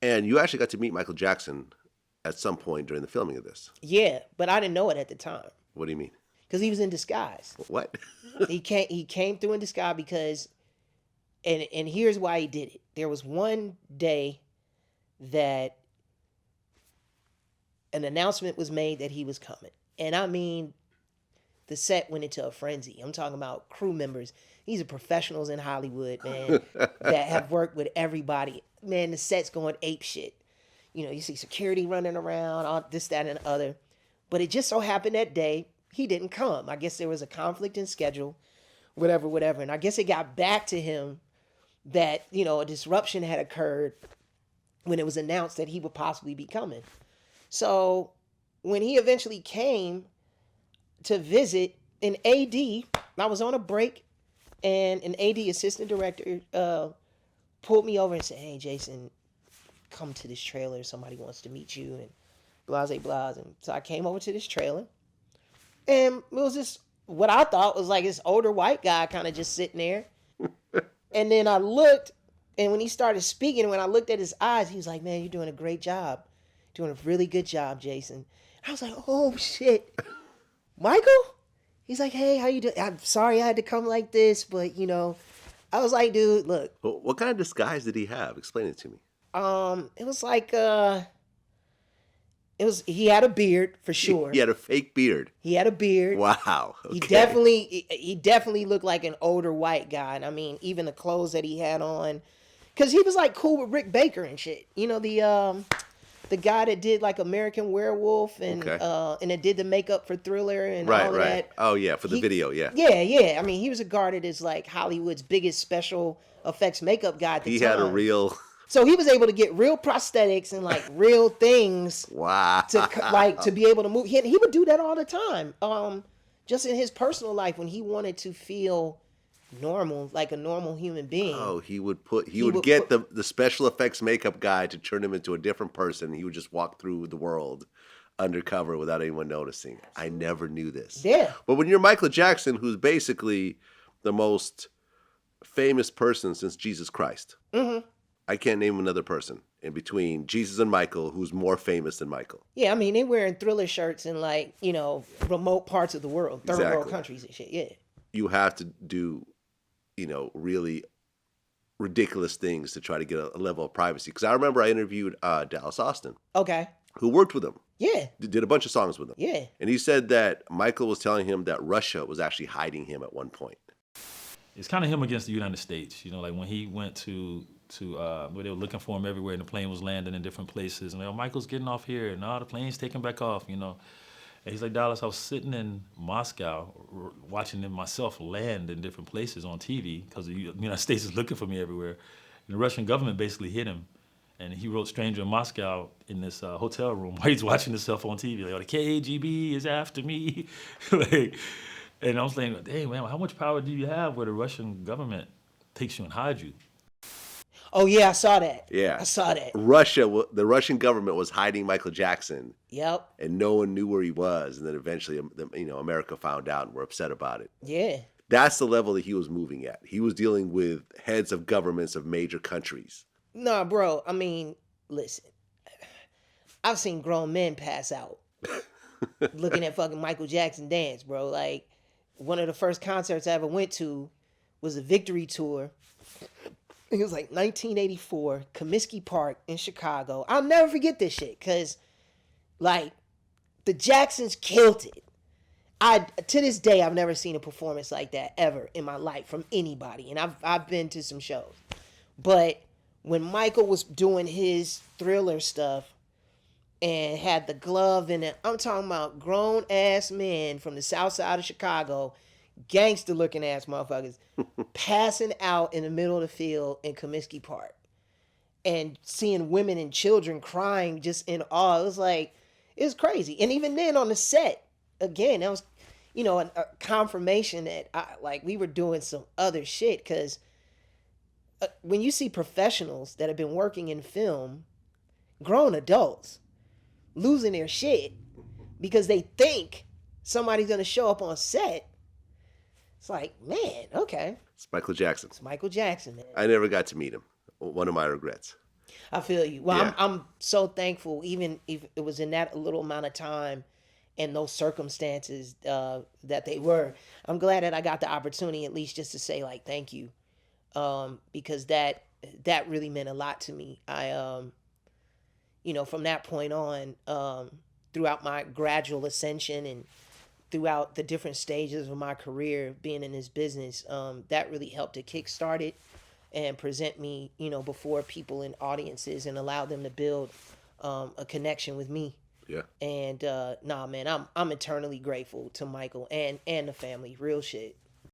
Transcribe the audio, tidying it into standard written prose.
And you actually got to meet Michael Jackson at some point during the filming of this. Yeah, but I didn't know it at the time. What do you mean? Because he was in disguise. What? He came through in disguise because, and here's why he did it. There was one day that an announcement was made that he was coming. And I mean, the set went into a frenzy. I'm talking about crew members. These are professionals in Hollywood, man, that have worked with everybody. Man, the set's going ape shit. You know, you see security running around, all this, that, and the other. But it just so happened that day, he didn't come. I guess there was a conflict in schedule, whatever. And I guess it got back to him that, you know, a disruption had occurred when it was announced that he would possibly be coming. So when he eventually came to visit, an AD, I was on a break, and an AD, assistant director, pulled me over and said, "Hey, Jason, come to this trailer. Somebody wants to meet you," and blase blase. And so I came over to this trailer, and it was just what I thought was like this older white guy kind of just sitting there. And then I looked, and when he started speaking, when I looked at his eyes, he was like, "Man, you're doing a great job. Doing a really good job, Jason." I was like, "Oh, shit. Michael?" He's like, "Hey, how you doing? I'm sorry I had to come like this, but, you know," I was like, "Dude, look." Well, what kind of disguise did he have? Explain it to me. It was like, he had a beard for sure. He had a fake beard. He had a beard. Wow. Okay. He definitely looked like an older white guy. And I mean, even the clothes that he had on, because he was like cool with Rick Baker and shit. You know, the guy that did like American Werewolf and that did the makeup for Thriller and all of that. Oh yeah, for the video, yeah. Yeah. I mean, he was regarded as like Hollywood's biggest special effects makeup guy at the time. He had a real. So he was able to get real prosthetics and like real things. Wow. To be able to move. He would do that all the time. Just in his personal life when he wanted to feel normal, like a normal human being. Oh, he would get the special effects makeup guy to turn him into a different person. He would just walk through the world undercover without anyone noticing. I never knew this. Yeah. But when you're Michael Jackson, who's basically the most famous person since Jesus Christ. Mm-hmm. I can't name another person in between Jesus and Michael who's more famous than Michael. Yeah, I mean, they're wearing Thriller shirts in like, you know, remote parts of the world, third world countries and shit, yeah. You have to do, you know, really ridiculous things to try to get a level of privacy. Because I remember I interviewed Dallas Austin. Okay. Who worked with him. Yeah. Did a bunch of songs with him. Yeah. And he said that Michael was telling him that Russia was actually hiding him at one point. It's kind of him against the United States. You know, like when he went to where they were looking for him everywhere and the plane was landing in different places. And Michael's getting off here and the plane's taking back off, you know. And he's like, "Dallas, I was sitting in Moscow watching myself land in different places on TV because the United States is looking for me everywhere. And the Russian government basically hit him. And he wrote Stranger in Moscow in this hotel room while he's watching himself on TV. Like, the KGB is after me." And I was saying, "Hey, man, how much power do you have where the Russian government takes you and hides you?" Oh, yeah, I saw that. Yeah. I saw that. The Russian government was hiding Michael Jackson. Yep. And no one knew where he was. And then eventually, America found out and were upset about it. Yeah. That's the level that he was moving at. He was dealing with heads of governments of major countries. Nah, bro, I mean, listen. I've seen grown men pass out looking at fucking Michael Jackson dance, bro. Like, one of the first concerts I ever went to was a Victory Tour. It was like 1984, Comiskey Park in Chicago. I'll never forget this shit because, like, the Jacksons killed it. To this day, I've never seen a performance like that ever in my life from anybody. And I've been to some shows. But when Michael was doing his Thriller stuff and had the glove in it, I'm talking about grown-ass men from the south side of Chicago, gangster-looking ass motherfuckers, passing out in the middle of the field in Comiskey Park and seeing women and children crying just in awe. It was crazy. And even then on the set, again, that was, a confirmation that we were doing some other shit. Because when you see professionals that have been working in film, grown adults, losing their shit because they think somebody's going to show up on set, it's like, man, okay. It's Michael Jackson. It's Michael Jackson, man. I never got to meet him. One of my regrets. I feel you. Well, Yeah. I'm so thankful, even if it was in that little amount of time and those circumstances that they were. I'm glad that I got the opportunity at least just to say like thank you, because that really meant a lot to me. From that point on, throughout my gradual ascension and throughout the different stages of my career being in this business, that really helped to kickstart it and present me, before people and audiences and allow them to build a connection with me. Yeah. And nah, man, I'm eternally grateful to Michael and the family. Real shit.